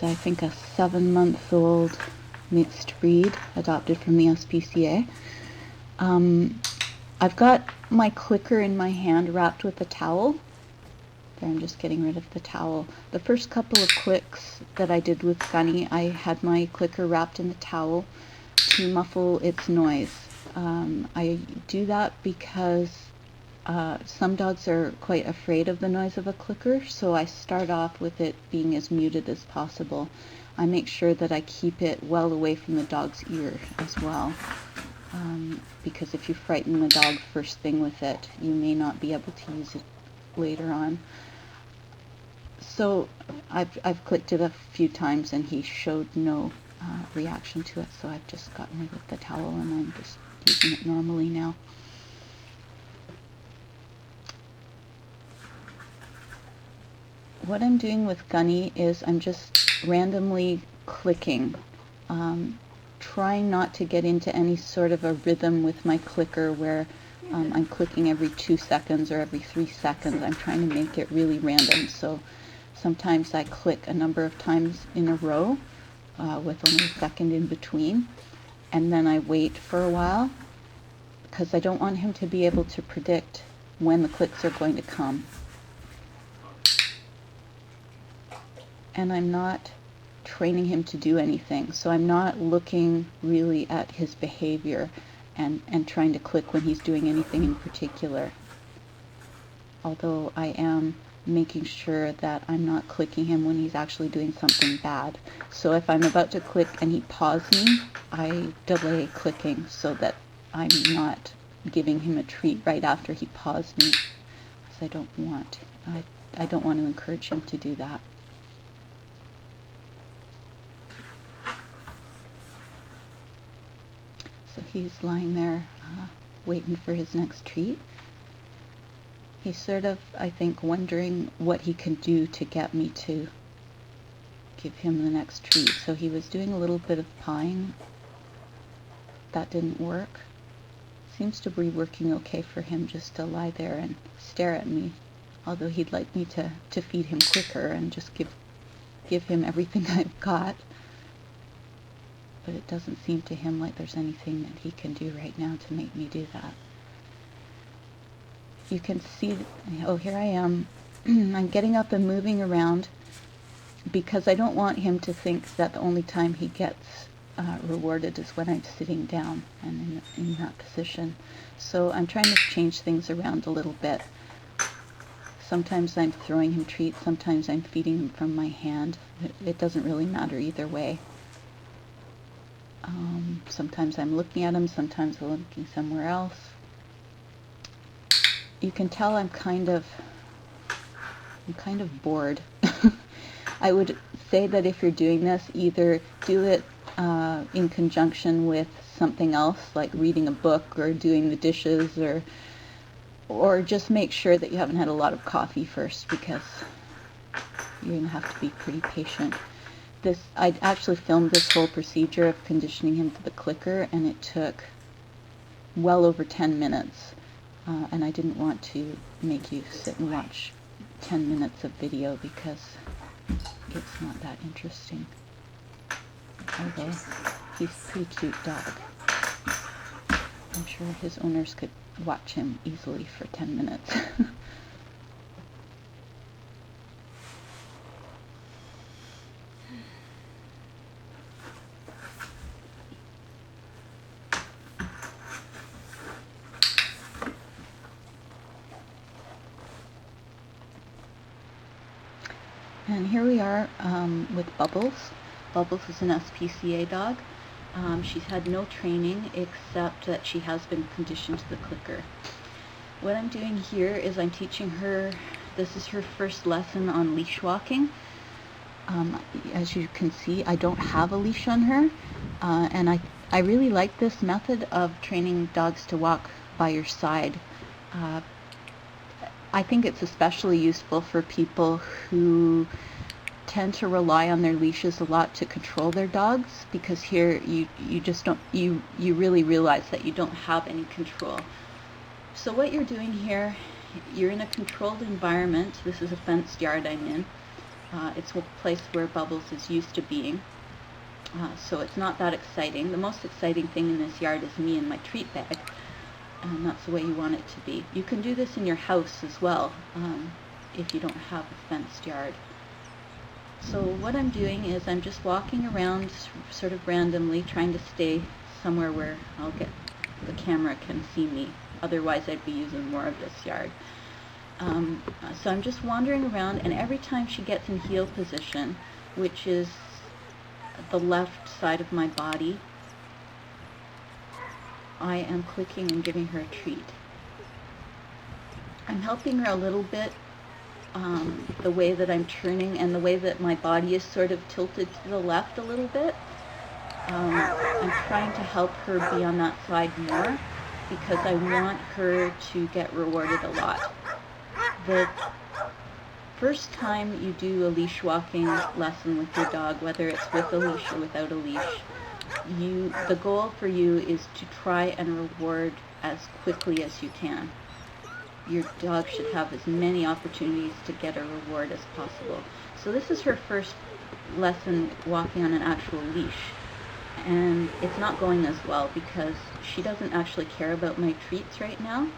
I think, a 7-month-old mixed breed adopted from the SPCA. I've got my clicker in my hand wrapped with a towel. There, I'm just getting rid of the towel. The first couple of clicks that I did with Gunny, I had my clicker wrapped in the towel to muffle its noise. I do that because some dogs are quite afraid of the noise of a clicker, so I start off with it being as muted as possible. I make sure that I keep it well away from the dog's ear as well, because if you frighten the dog first thing with it, you may not be able to use it later on. So I've clicked it a few times and he showed no reaction to it, so I've just gotten rid of the towel and I'm just using it normally now. What I'm doing with Gunny is I'm just randomly clicking, trying not to get into any sort of a rhythm with my clicker where I'm clicking every 2 seconds or every 3 seconds. I'm trying to make it really random. So sometimes I click a number of times in a row with only a second in between, and then I wait for a while because I don't want him to be able to predict when the clicks are going to come. And I'm not training him to do anything, so I'm not looking really at his behavior and trying to click when he's doing anything in particular, although I am making sure that I'm not clicking him when he's actually doing something bad. So if I'm about to click and he paws me, I delay clicking so that I'm not giving him a treat right after he paws me, because I don't want to encourage him to do that. So he's lying there waiting for his next treat. He's sort of, I think, wondering what he can do to get me to give him the next treat. So he was doing a little bit of pawing. That didn't work. Seems to be working okay for him just to lie there and stare at me, although he'd like me to feed him quicker and just give him everything I've got. But it doesn't seem to him like there's anything that he can do right now to make me do that. You can see, oh, here I am. I'm getting up and moving around because I don't want him to think that the only time he gets rewarded is when I'm sitting down and in that position. So I'm trying to change things around a little bit. Sometimes I'm throwing him treats, sometimes I'm feeding him from my hand. It doesn't really matter either way. Sometimes I'm looking at him, sometimes I'm looking somewhere else. You can tell I'm kind of bored. I would say that if you're doing this, either do it in conjunction with something else, like reading a book or doing the dishes, or just make sure that you haven't had a lot of coffee first, because you're going to have to be pretty patient. I actually filmed this whole procedure of conditioning him to the clicker, and it took well over 10 minutes. And I didn't want to make you sit and watch 10 minutes of video because it's not that interesting. Although he's a pretty cute dog. I'm sure his owners could watch him easily for 10 minutes. And here we are with Bubbles. Bubbles is an SPCA dog. She's had no training except that she has been conditioned to the clicker. What I'm doing here is I'm teaching her, this is her first lesson on leash walking. As you can see, I don't have a leash on her, and I really like this method of training dogs to walk by your side. I think it's especially useful for people who tend to rely on their leashes a lot to control their dogs, because here you just don't, you really realize that you don't have any control. So what you're doing here, you're in a controlled environment. This is a fenced yard I'm in. It's a place where Bubbles is used to being. So it's not that exciting. The most exciting thing in this yard is me and my treat bag, and that's the way you want it to be. You can do this in your house as well, if you don't have a fenced yard. So what I'm doing is I'm just walking around sort of randomly, trying to stay somewhere where the camera can see me. Otherwise I'd be using more of this yard. So I'm just wandering around, and every time she gets in heel position, which is the left side of my body, I am clicking and giving her a treat. I'm helping her a little bit, the way that I'm turning and the way that my body is sort of tilted to the left a little bit. I'm trying to help her be on that side more because I want her to get rewarded a lot. The first time you do a leash walking lesson with your dog, whether it's with a leash or without a leash, the goal for you is to try and reward as quickly as you can. Your dog should have as many opportunities to get a reward as possible. So this is her first lesson walking on an actual leash, and it's not going as well because she doesn't actually care about my treats right now.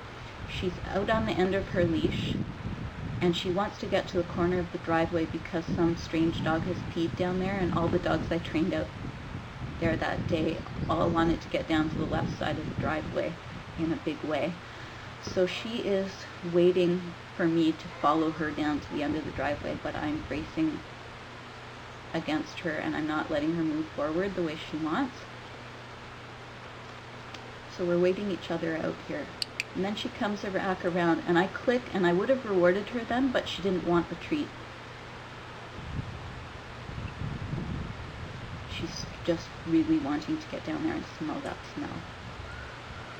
She's out on the end of her leash, and she wants to get to the corner of the driveway because some strange dog has peed down there, and all the dogs I trained out there that day all wanted to get down to the left side of the driveway in a big way. So she is waiting for me to follow her down to the end of the driveway, but I'm bracing against her and I'm not letting her move forward the way she wants. So we're waiting each other out here. And then she comes back around and I click, and I would have rewarded her then, but she didn't want the treat. She's just really wanting to get down there and smell that smell.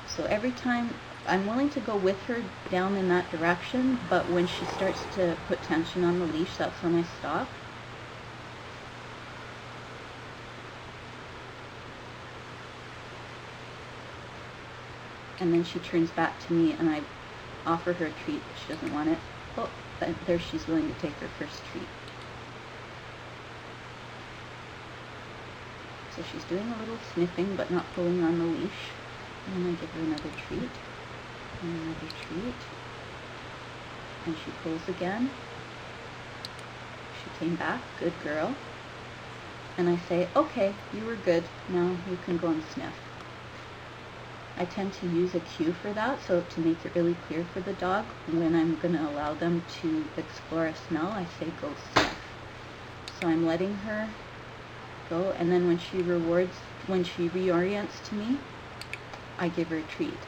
So every time I'm willing to go with her down in that direction, but when she starts to put tension on the leash, that's when I stop. And then she turns back to me and I offer her a treat, but she doesn't want it. Oh, there she's willing to take her first treat. So she's doing a little sniffing, but not pulling on the leash. And then I give her another treat, and another treat. And she pulls again. She came back, good girl. And I say, okay, you were good, now you can go and sniff. I tend to use a cue for that, so to make it really clear for the dog, when I'm going to allow them to explore a smell, I say go sniff. So I'm letting her go, and then when she reorients to me, I give her a treat.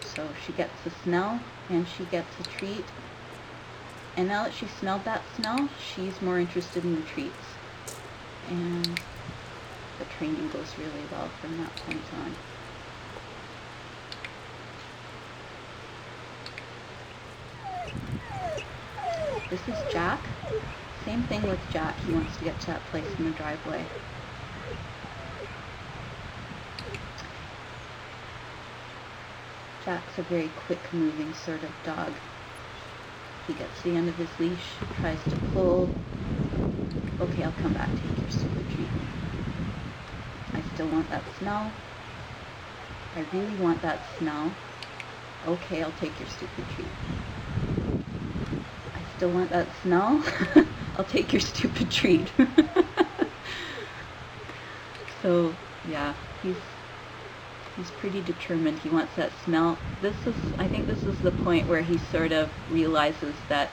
So she gets the smell and she gets a treat, and now that she's smelled that smell, she's more interested in the treats, and the training goes really well from that point on. This is Jack. Same thing with Jack, he wants to get to that place in the driveway. Jack's a very quick-moving sort of dog. He gets to the end of his leash, tries to pull. Okay, I'll come back, take your stupid treat. I still want that smell. I really want that smell. Okay, I'll take your stupid treat. I still want that smell. I'll take your stupid treat. So, yeah, he's pretty determined. He wants that smell. I think this is the point where he sort of realizes that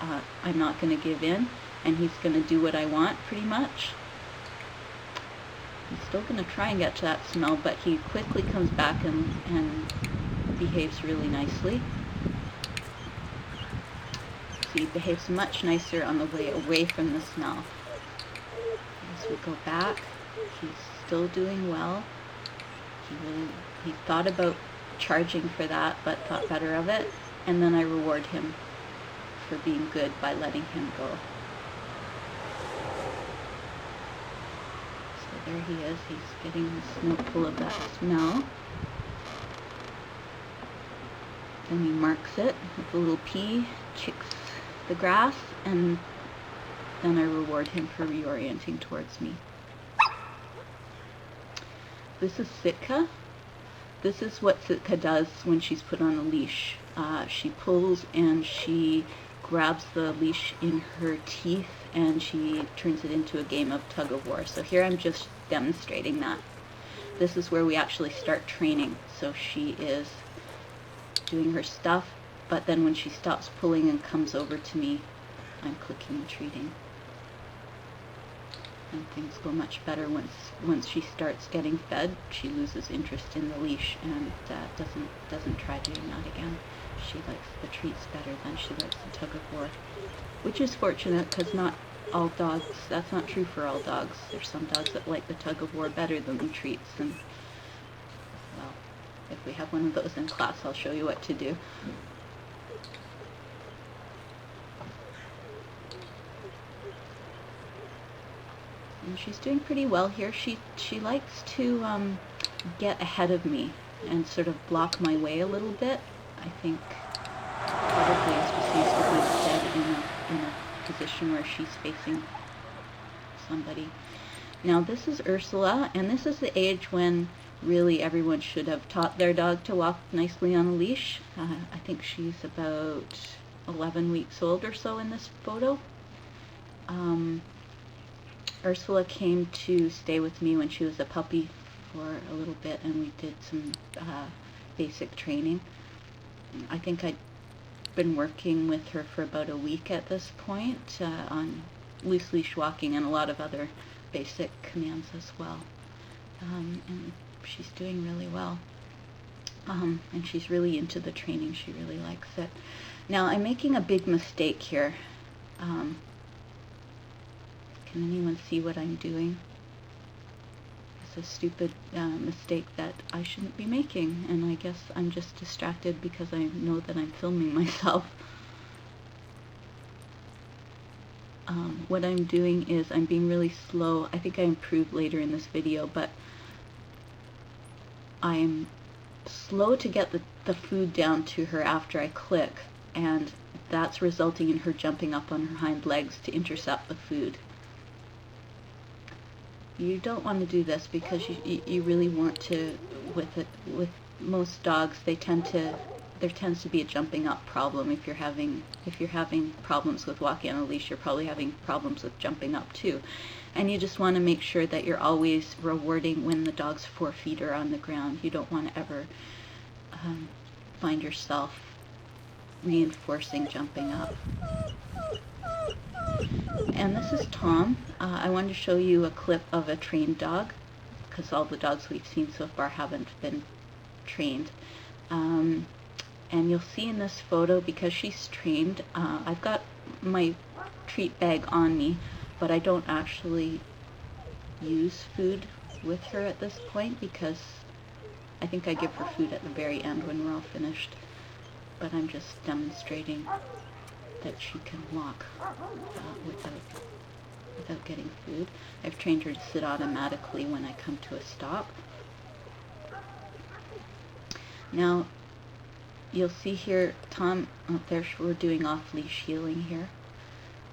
I'm not going to give in, and he's going to do what I want, pretty much. He's still going to try and get to that smell, but he quickly comes back and behaves really nicely. So he behaves much nicer on the way away from the smell. As we go back, he's still doing well. He thought about charging for that, but thought better of it, and then I reward him for being good by letting him go. So there he is, he's getting the snootful of that smell. Then he marks it with a little pea, kicks the grass, and then I reward him for reorienting towards me. This is Sitka. This is what Sitka does when she's put on a leash. She pulls and she grabs the leash in her teeth and she turns it into a game of tug of war. So here I'm just demonstrating that. This is where we actually start training. So she is doing her stuff, but then when she stops pulling and comes over to me, I'm clicking and treating. And things go much better once she starts getting fed. She loses interest in the leash and doesn't try doing that again. She likes the treats better than she likes the tug of war, which is fortunate because not all dogs, that's not true for all dogs. There's some dogs that like the tug of war better than the treats, and well, if we have one of those in class, I'll show you what to do. And she's doing pretty well here. She likes to get ahead of me and sort of block my way a little bit. I think probably is just used to being fed in a position where she's facing somebody. Now this is Ursula, and this is the age when really everyone should have taught their dog to walk nicely on a leash. I think she's about 11 weeks old or so in this photo. Ursula came to stay with me when she was a puppy for a little bit, and we did some basic training. I think I'd been working with her for about a week at this point on loose leash walking and a lot of other basic commands as well. And she's doing really well. And she's really into the training. She really likes it. Now I'm making a big mistake here. Can anyone see what I'm doing? It's a stupid mistake that I shouldn't be making, and I guess I'm just distracted because I know that I'm filming myself. What I'm doing is I'm being really slow. I think I improved later in this video, but I'm slow to get the food down to her after I click, and that's resulting in her jumping up on her hind legs to intercept the food. You don't want to do this because you really want to, with most dogs, there tends to be a jumping up problem. If you're having problems with walking on a leash, you're probably having problems with jumping up too. And you just want to make sure that you're always rewarding when the dog's 4 feet are on the ground. You don't want to ever find yourself reinforcing jumping up. And this is Tom. I wanted to show you a clip of a trained dog because all the dogs we've seen so far haven't been trained. And you'll see in this photo, because she's trained, I've got my treat bag on me, but I don't actually use food with her at this point because I think I give her food at the very end when we're all finished. But I'm just demonstrating that she can walk without getting food. I've trained her to sit automatically when I come to a stop. Now you'll see here Tom, there we're doing off-leash healing here.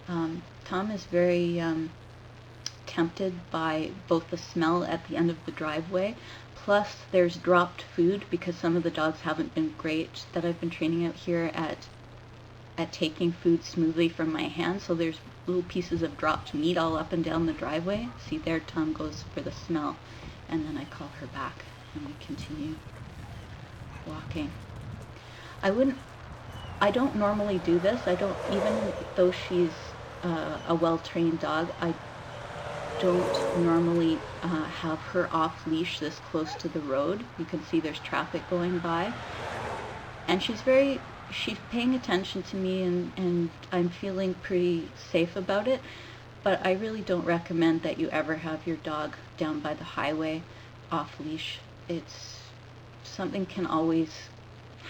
Tom is very tempted by both the smell at the end of the driveway, plus there's dropped food because some of the dogs haven't been great that I've been training out here at taking food smoothly from my hand, so there's little pieces of dropped meat all up and down the driveway. See there, Tom goes for the smell, and then I call her back and we continue walking. I don't normally do this. Even though she's a well-trained dog, I don't normally have her off leash this close to the road. You can see there's traffic going by, and she's paying attention to me, and I'm feeling pretty safe about it. But I really don't recommend that you ever have your dog down by the highway off leash. Something can always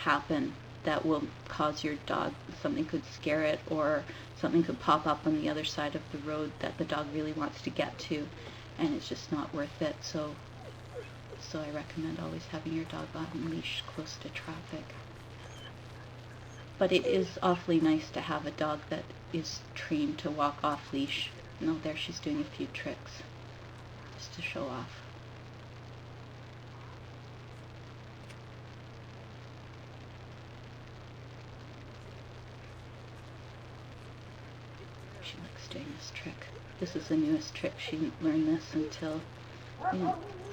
happen that will cause your dog, something could scare it, or something could pop up on the other side of the road that the dog really wants to get to, and it's just not worth it. So I recommend always having your dog on leash close to traffic. But it is awfully nice to have a dog that is trained to walk off leash. No, there she's doing a few tricks just to show off. She likes doing this trick. This is the newest trick. She didn't learn this until, we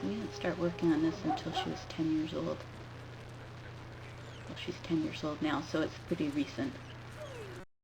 didn't start working on this until she was 10 years old. Well, she's 10 years old now, so it's pretty recent.